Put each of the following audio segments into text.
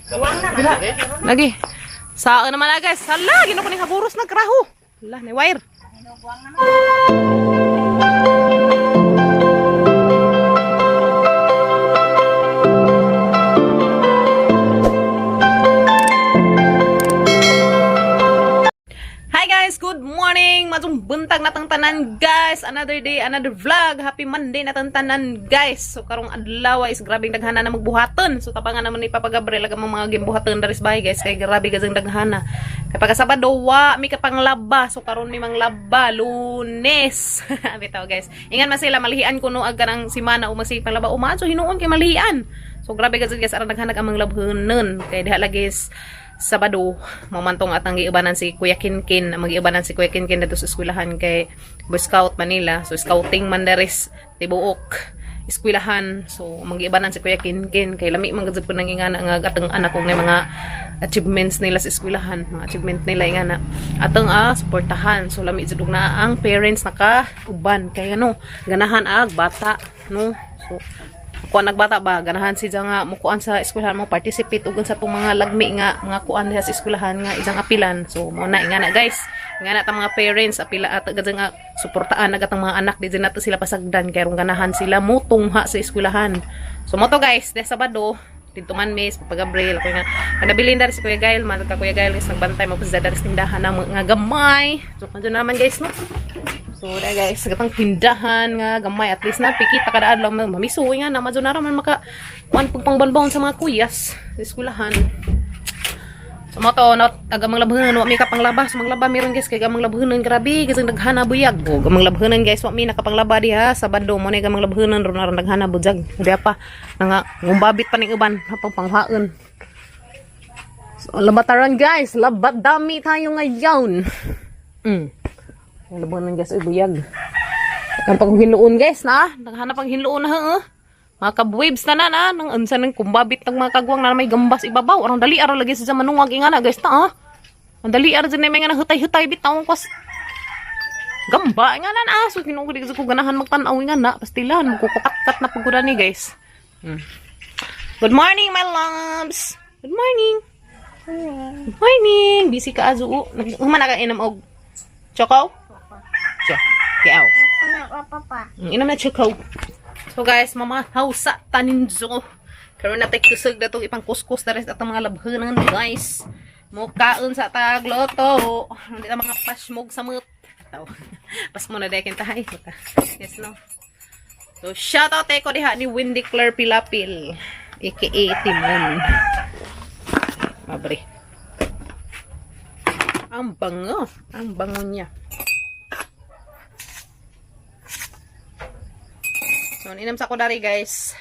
Lagi. Saan naman na guys. Hala, gino ko ni haburos na kraho. Hala, ni wire. Hi guys, good morning. Madsong buntag natang tanan guys. Another day, another vlog. Happy Monday natang tanan guys. So karong adlaw is grabing daghana na magbuhaton. So tapangan naman ni Papa Gabriel aga mga gimbuhaton daris bahay guys. Kay grabe gazang daghana. Kay pagka Sabado wa mi ka panglaba. So karon mi manglaba Lunes. Bitaw guys. Ingan man sila malihian kuno aga nang simana o masig panglaba. Umaan so hinuon kay malihian. So grabe gazang guys aran daghana ang manglabhonon. Kay diha lagi Sabado, mamantong at ang giibanan si Kuya Kinkin. Mag-iibanan si Kuya Kinkin dito sa eskwelahan kay Boy Scout Manila. So, scouting mandaris, tibuok, eskwelahan. So, mag-iibanan si Kuya Kinkin. Kay lami magazip ko nang ingana nga atang anak kong mga achievements nila sa eskwelahan. Mga achievement nila ingana. Atang suportahan. So, lami judog na ang parents naka-uban. Kay ano, ganahan bata. No? So, kuan nagbata ba ganahan si nga mukuan sa eskwelahan mo participate ugon sa tong mga lagmi nga mga kuan diha sa eskwelahan nga isang apilan. So mo na ingana guys, ingana ta mga parents apila at gadang nga suportaan agatang mga anak di nato sila pasagdan kay rong ganahan sila mutungha sa eskwelahan. So mo to guys, de Sabado dito man Miss Papa Gabriel ko nga nabilin dar si Kuya Gael man ka Kuya Gael is nagbantay mo sa dar tindahan na mga gamay. So kanjo naman guys no. So da guys, gatang tindahan nga gamay at least na pikita kada adlaw mamisuoy nga na madyo na man maka kuan pagpangbanbon sa mga kuyas sa eskwelahan. So mo to not agamang labhonon wa mi ka panglabas manglaba meron guys kay gamang labhonon grabe kasi naghana buyag. O gamang labhonon guys wa mi nakapanglaba diha Sabado mo ni gamang labhonon ron na naghana buyag. Di pa nga ngumbabit pa ning uban hapang panghaon. So labataran guys, labat dami tayo ngayon. Ang labunan guys ay buyag. Ang panghinluon guys na. Naghanap ang hinluon na ha. Mga kabwaves na nang unsa nang kumbabit ng mga kagwang na may gambas ibabaw. Arang dali ara lagi sa manuwag ingana guys ta ha. Ang dali ara dinay mga hutay-hutay bitaw kos. Gamba ingana na so kinugod ko ganahan magtan-aw ingana pastilan magkukukat na paguda ni guys. Good morning my loves. Good morning. Good morning. Busy ka azu. Human na ka inam og choco? Kiaw. Inam na choco. So guys, mama hausa taninzo. Karon na take kusog datong ipang kuskus na rin at mga labhanan guys. Mukaon sa tagloto. Hindi na mga pasmog sa mut. Pas mo na dekin tahay. Yes no. So shout out ko diha ni Wendy Claire Pilapil. AKA Timon. Mabre. Ang bango niya. So, inam sa ko dari guys.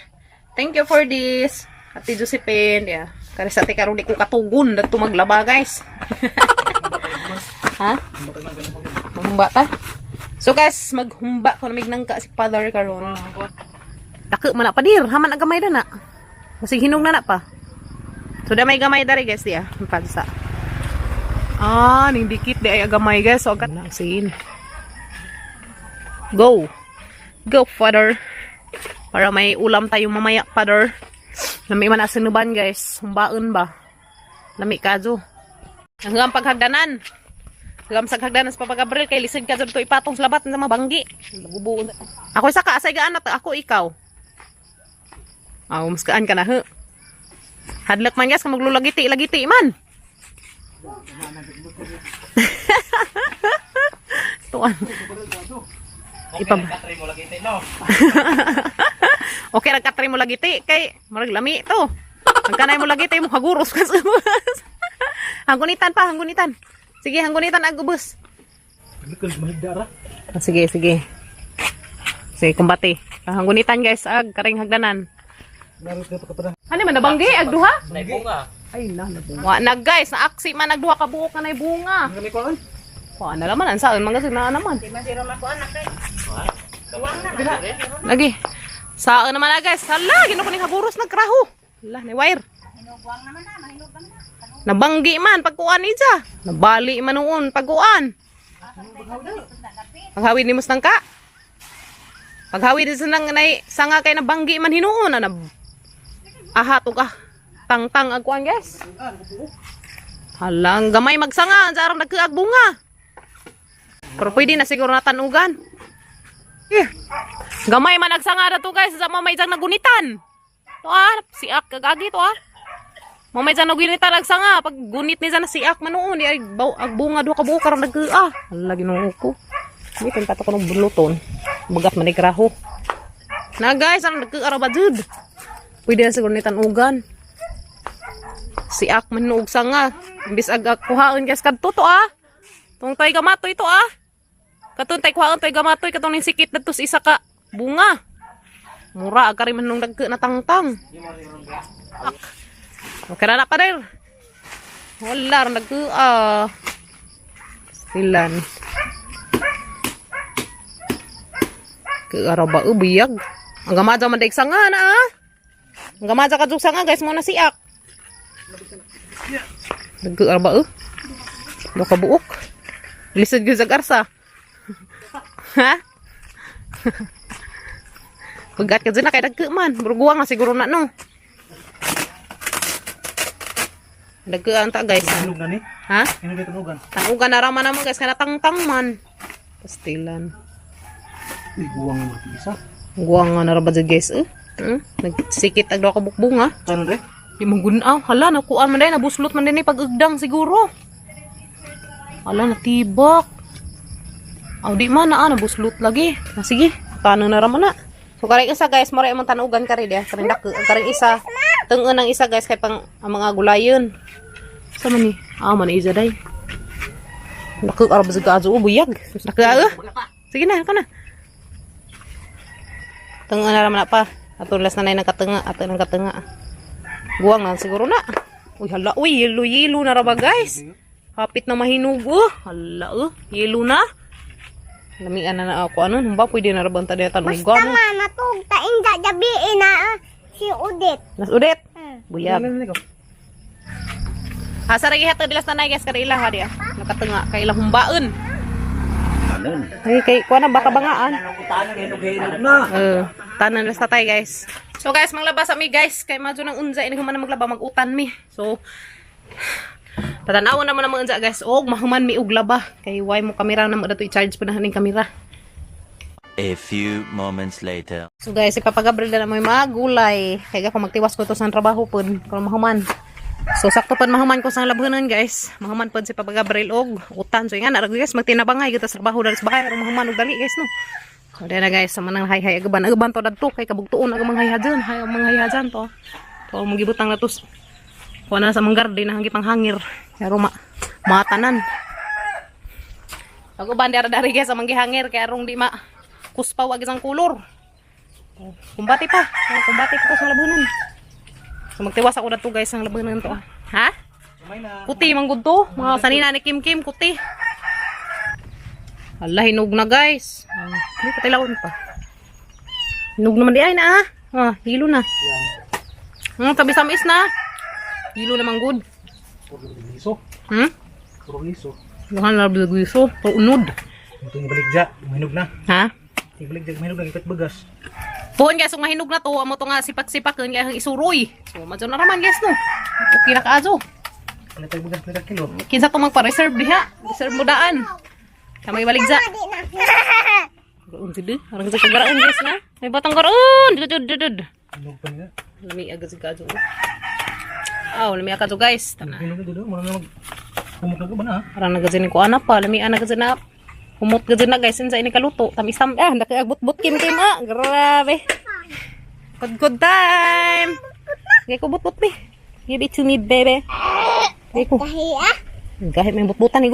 Thank you for this. Ate Josephine. Yeah. Kaya sa ate karon di ko katugon dato maglaba guys. Ha? Maghumba ta? So guys, maghumba ko namig nang ka si father karon. Dako man na padir, haman agamay na na. Kasi hinog na pa. So da may gamay dari guys dia, pansa. Ning dikit di ay agamay guys. So agad na sin. Go. Go father. Para may ulam tayo mamaya, father. Lami man asinuban, guys. Humbaon ba? Lami kazo. Hanggang paghagdanan. Hanggang sa hagdanan sa Papa Gabriel, kay lisod ka dito ipatong sa labat ng mabanggi. Ako isa ka, asay gaan at ako ikaw. Muskaan ka na, he. Hadlak man, guys, kung maglulagiti man. Tuan. Katri mo lagi no. Okay, nagkatry mo lagi kay marag lami to. Nagkanay mo lagi mo haguros ka sa bus. Hanggunitan. Sige, hanggunitan agubos. Sige. Sige, kumbati. Hanggunitan guys, karing hagdanan. Ano man nabanggi agduha? Nay bunga. Ay na. Wa na guys, na aksi man nagduha ka buok na nay bunga. Wa na naman ansaon man kasi na naman. Di masira makuan na kay. Lagi. Saan naman na guys. Hala, gino ko ni haburos nagkraho. Hala, ni wire. Hinugwang naman na, mahinugwang na. Nabanggi man pagkuan ija. Nabali man noon pagkuan. Paghawid ni mustang ka. Paghawid sa nang nay sanga kay nabanggi man hinuon na aha to ka. Tangtang agkuan guys. Halang gamay magsanga, jarang nagkaag bunga. Pero pwede na siguro natanugan. Gamay man nagsanga na to guys, sa mamay dyan nagunitan. To siak kagagi to Mamay dyan nagunitan nagsanga, pag gunit ni dyan siak manoon, ay bunga do ka buo karang Hala ginoo ko. Hindi kanta ko ng buluton. Bagat manikraho. Na guys, ang nagkaara ba jud? Pwede na siguro nitanugan. Siak manuog sanga. Imbis agak kuhaon guys kadto to Tong tay gamatoy to Katong tay kuhaon tay gamatoy katong ning sikit dito sa isa ka bunga. Mura agari man nung dagke na tangtang. Okay na pa der. Wala nagke Silan. Ke araba ubiyag. Ang gamaja man daig sanga na Ang gamaja kadug sanga guys mo na siak. Dagke araba do ka buok. Lisod gyud sa garsa. Ha? Bagat ka dyan na kay dagke man. Burguwa nga siguro na no. Dagke ang ta guys. Hinog na ni? Ha? Hinog na tanugan. Tanugan na raman naman guys. Kaya tangtang man. Pastilan. Uy, buwang mo isa. Guwang nga narabad guys. Nagsikit ag daw ka bukbunga. Ano re? Di mo gunaw. Hala, nakuan man din. Nabuslot man din pag-ugdang siguro. Hala, natibak. Di man nabuslot lagi. Sige, tanong na raman na. So, karing isa guys, maray mong tanugan ka rin karing isa. Tungan ng isa guys, kay pang ang mga gulayon. Sama ni? Man isa day. Arab sa gazo, buyag. Sige na, na. Tungan na raman na pa. Atulas na na nakatunga, ato ng katunga. Buwang na siguro na. Uy, hala, yelo-yelo na raba guys. Kapit na mahinugo. Hala, yelo na. Lamian na ako humba pwede na rabang tayo tanugan. Basta manatog taing gabiin na si Udit. Nas Udit? Buyag. Saragi hatag dilas na guys kada ilang dia. Nakatunga kay ilang humbaon. Ay kay kuha na baka bangaan. Tanan las tatay guys. So guys, manglabas mi guys kay madyo nang unza ini human maglaba magutan mi. So tatanawan naman naman unsa guys. Mahuman mi og laba kay why mo kamera na mo dato i-charge pa na ning kamera. A few moments later. So guys, ipapagabril na mo yung mga gulay. Kaya ako magtiwas ko to sa trabaho po. Kung mahuman. So sakto pa mahuman ko sa labunan guys. Mahuman po si papagabril og utan. So nga na guys, magtinabangay kita sa trabaho dali sa bahay. Pero mahuman og dali guys no. So dyan na guys, sa manang hay-hay agaban. Agaban to dadto kay kabugtuon agamang hay-hay dyan. Mga hay-hay dyan to. So magibutang na to. Kuha na sa manggar din na hanggi panghangir. Kaya matanan. Agaban dari guys sa manggihangir. Kaya rong di kuspa wag isang kulor. Kumbati pa ko sa labunan. So magtiwas ako na to guys ang labunan to. Ha? Kuti manggod to. Mga sanina ni Kim kuti. Hala, hinog na guys. Hindi ka tilawon pa. Hinog naman di ay na hilo na. Tabi samis na. Hilo na manggod. Liso. Puro liso. Bukan na liso. Puro unod. Ito yung baligja. Mahinog na. Ha? Yung baligja, mahinog na. Ikat bagas. Puhon guys, kung mahinog na to, amo to nga sipak-sipak kaya ang isuroy. So, madyo na naman guys no. Okay na kaazo. Palit tayo bagas, palit kilo. Kinsa to magpa-reserve diha. Reserve mo daan. Kamay baligza. Garon sidi. Arang sa kagaraan guys na. May batang garon. Dudud. Hinog pa nila. Lami agad si kazo. Lami agad guys. Tana. Hinog na dito. Muna na humok na ba na Arang nagazin ko ana pa. Lami ana gazin na. Humot gazin na guys. Insa ini kaluto. Tamis-tam. Nakagbut-but kim Grabe. Good time. Gay ko but-but me. Give it to me baby. Gay ko. Gahit may but-butan.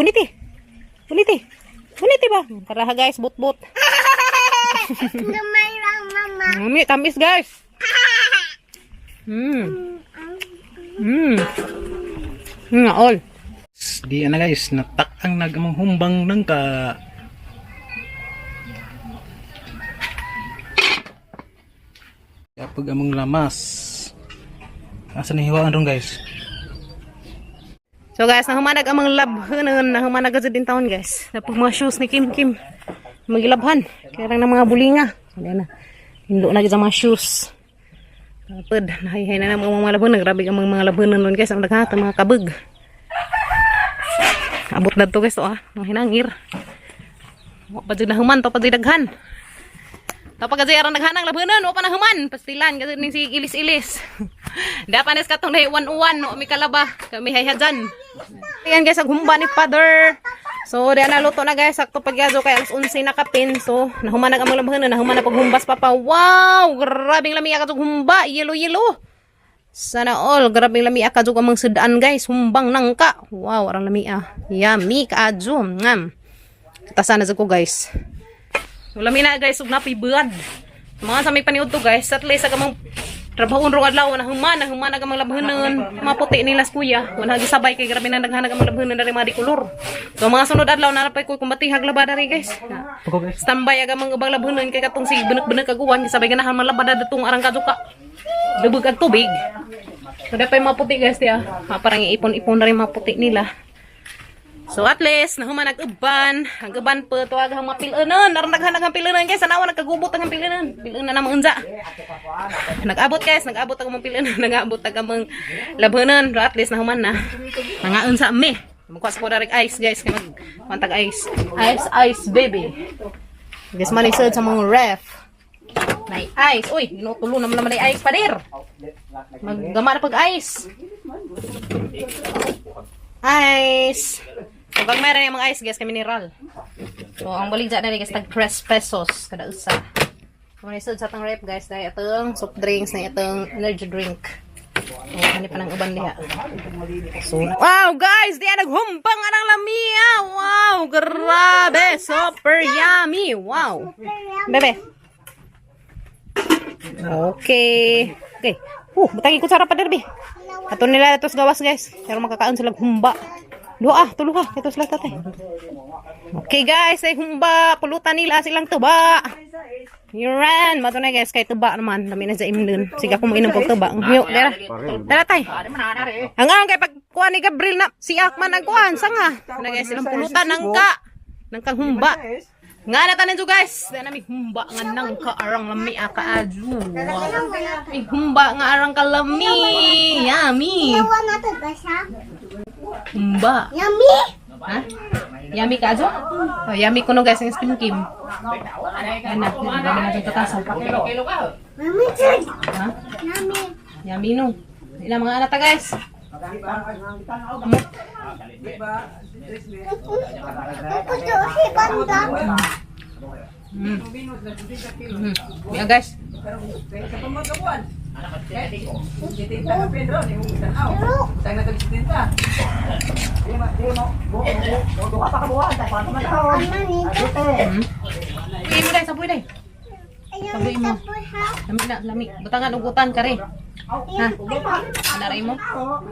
Gunit ba? Tara guys, but-but. Gamay lang mama. Mami, tamis guys. Nga all. Di na guys, natakang nagamang humbang ng ka. Kapag among lamas. Asa ni hiwaan ron guys? So guys, nahumanag ang mga labhanan, nahumanag sa din taon guys. Napag mga shoes ni Kim. Magilabhan. Kaya lang ng mga bulinga. Ayan na. Hindo na sa mga shoes. Pud, nahihay na ng mga labunan. Grabe ang mga labunan nun guys. Ang naghata, mga kabug. Abot na to guys, ang hinangir. Pagod na human, to pagod daghan. Tapos kasi arang naghanang labunan, o pa na human. Pastilan, kasi ning si ilis-ilis. Dapanes katong na uwan-uwan, no, may kalaba. Kami hayhadyan. Ayan guys, aghumba ni Father. So, diyan naluto na guys. Sakto pagyazo kay alas 11 na kapin. So, nahuman na ang mga labunan. Nahuman na paghumbas pa pa. Wow! Grabing lami akadug humba. Yelo-yelo. Sana all. Grabing lami akadug amang sedaan guys. Humbang nangka. Wow, arang lami Yummy kaadyo. Ngam. Tasan na ko guys. So, lami na guys. Ug napoy buad. Mga sa may paniud to guys. At least agamang trabahon rong adlaw na human na gamang labhanon. Maputi nila kuya. Wala gisabay kay grabe na naghanag ang labhanon dari mga dikolor. So mga sunod adlaw na napay ko kumbatihag laba dari guys. Standby aga mga ubang labhanon kay katong si benek-benek kaguwan gisabay ganahan man labada datong arang kaduka. Dubog ang tubig. So dapay maputi guys dia. Parang iipon-ipon na rin maputi nila. So at least nahuman nag-uban. Ang uban po tuwag ang mapilunan. Narang naghanag ang pilunan guys. Anawa nagkagubot ang pilunan. Pilunan na maunza. Nag-abot guys. Nag-abot ang mga pilunan. Nag-abot ang mga labanan. So at least nahuman na. Nangaon sa ame. Magkwas ko na rin ice guys. Kaya magmantag ice. Ice baby. Guys manisod sa mga ref. May ice. Uy, inutulo naman naman ay ice pa dir. Maggama na pag-ice. Ice. So, pag meron yung mga ice, guys, kay mineral. So, ang baligya na rin, guys, tag 3 pesos kada usa. So, manisod sa atong rep, guys, dahil itong soft drinks na itong energy drink. So, hindi pa nang uban liha. So, wow, guys, diyan naghumpang anang lamia. Wow, grabe. Super yummy. Wow. Bebe. Okay. Okay. Butangi ko sarap pa derbi. Ato nila itos gawas guys. Pero makakaon sila humba. Doa, tulo ka. Ito sila tatay. Okay guys, ay humba. Pulutan nila silang tuba. Yuran. Mato na guys, kay tuba naman. Dami na sa imdun. Sige ako mainom kong tuba. Hiyo, dera. Dera tay. Hanggang kay pagkuha ni Gabriel na si Akman nagkuhan. Sanga. Na guys, silang pulutan. Nangkang humba. Nga na tanin guys. Dahil namin humba nga nang kaarang lami kaadyo. Wow. May humba nga arang kalami. Yummy. Humba. Yummy. Ha? Yummy kaadyo? Oh, yummy kuno guys ang spin kim. Ayan na. Dami na itong tatasan. Yummy, Jud. Ha? Yummy. Yummy no. Ilang mga anata guys. Puputo si Banda. Yeah guys. Sabuin mo dahil, sabuin dahil. Sabuin mo. Lami na, lami. Butangan, ugutan ka rin. Ha? Anaray mo?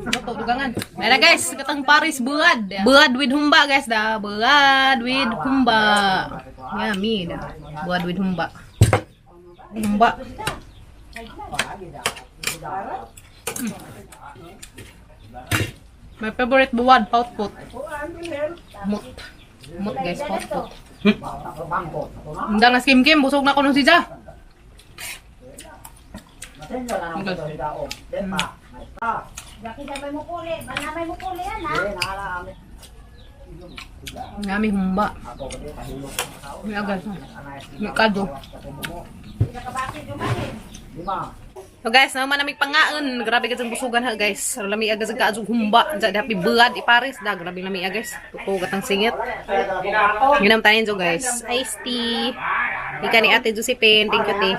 Luto, dugangan. Mayroon na guys, katang Paris buad. Buad with humba guys da. Buad with humba. Yummy da. Buad with humba. Humba. My favorite buad, paut-put. Mut. Mut guys, paut-put. Hindi na skim-kim, busog na ko nung siya. Yummy humba. May agad. May kado. So guys, naman namig pangaon. Grabe ka dyan busugan ha guys. Lami agad sa kaadjong humba. Diyan happy buad iparis da. Grabe lami agad guys. Tutugat ang singit. Ginam tayo dyan guys. Iced tea. Ika ni Ate Josephine. Thank you te.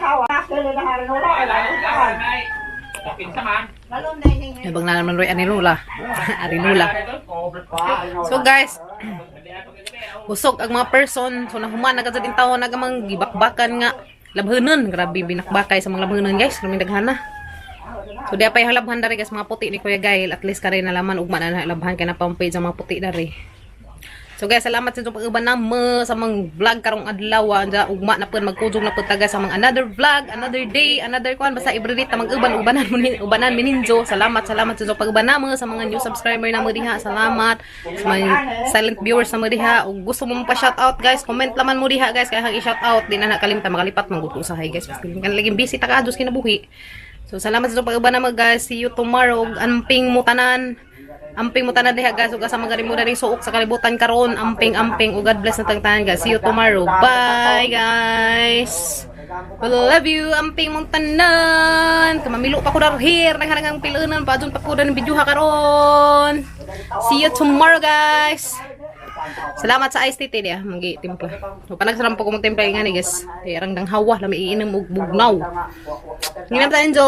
Ibang na naman Roy Arinula. Arinula. So guys, busog ang mga person. So nahuman agad sa din taon nagamang gibakbakan nga. Labhanon, grabe binakbakay sa mga labhanon guys, kaming daghana. So di pa yung labhan dari guys, mga puti ni Kuya Gail, at least kare nalaman ugma na labhan kay na page sa mga puti dari. So guys, salamat sa pag-uban namo sa mga vlog karong adlaw, anja ugma na pud magkujog na pud taga sa mga another vlog, another day, another kuan basta ibredita mag-uban ubanan mininjo. Salamat sa pag-uban namo sa mga new subscriber namo diha. Salamat sa mga silent viewers namo diha. Ug gusto mo pa shout out guys, comment laman mo diha guys kay hang i-shout out di na nakalimutan makalipat man gud usahay guys. Kan lagi busy ta kaadtos kinabuhi. So salamat sa pag-uban na guys. See you tomorrow. Amping mo tanan. Amping mo tanan diha guys. Ug sa magaling mo na ring suok sa kalibutan karon. Amping. Ug God bless na tangtanan guys. See you tomorrow. Bye guys. We love you. Amping mong tanan. Kamamilo pa ko dar here. Naghanang pilunan pa dun pa ko dan video ha karon. See you tomorrow guys. Salamat sa iced tea dia, magi timpla. So panagsaram po ko mag timpla nga ni guys. Kay rang dang hawa la may iinom og bugnaw. Nginam ta enjo.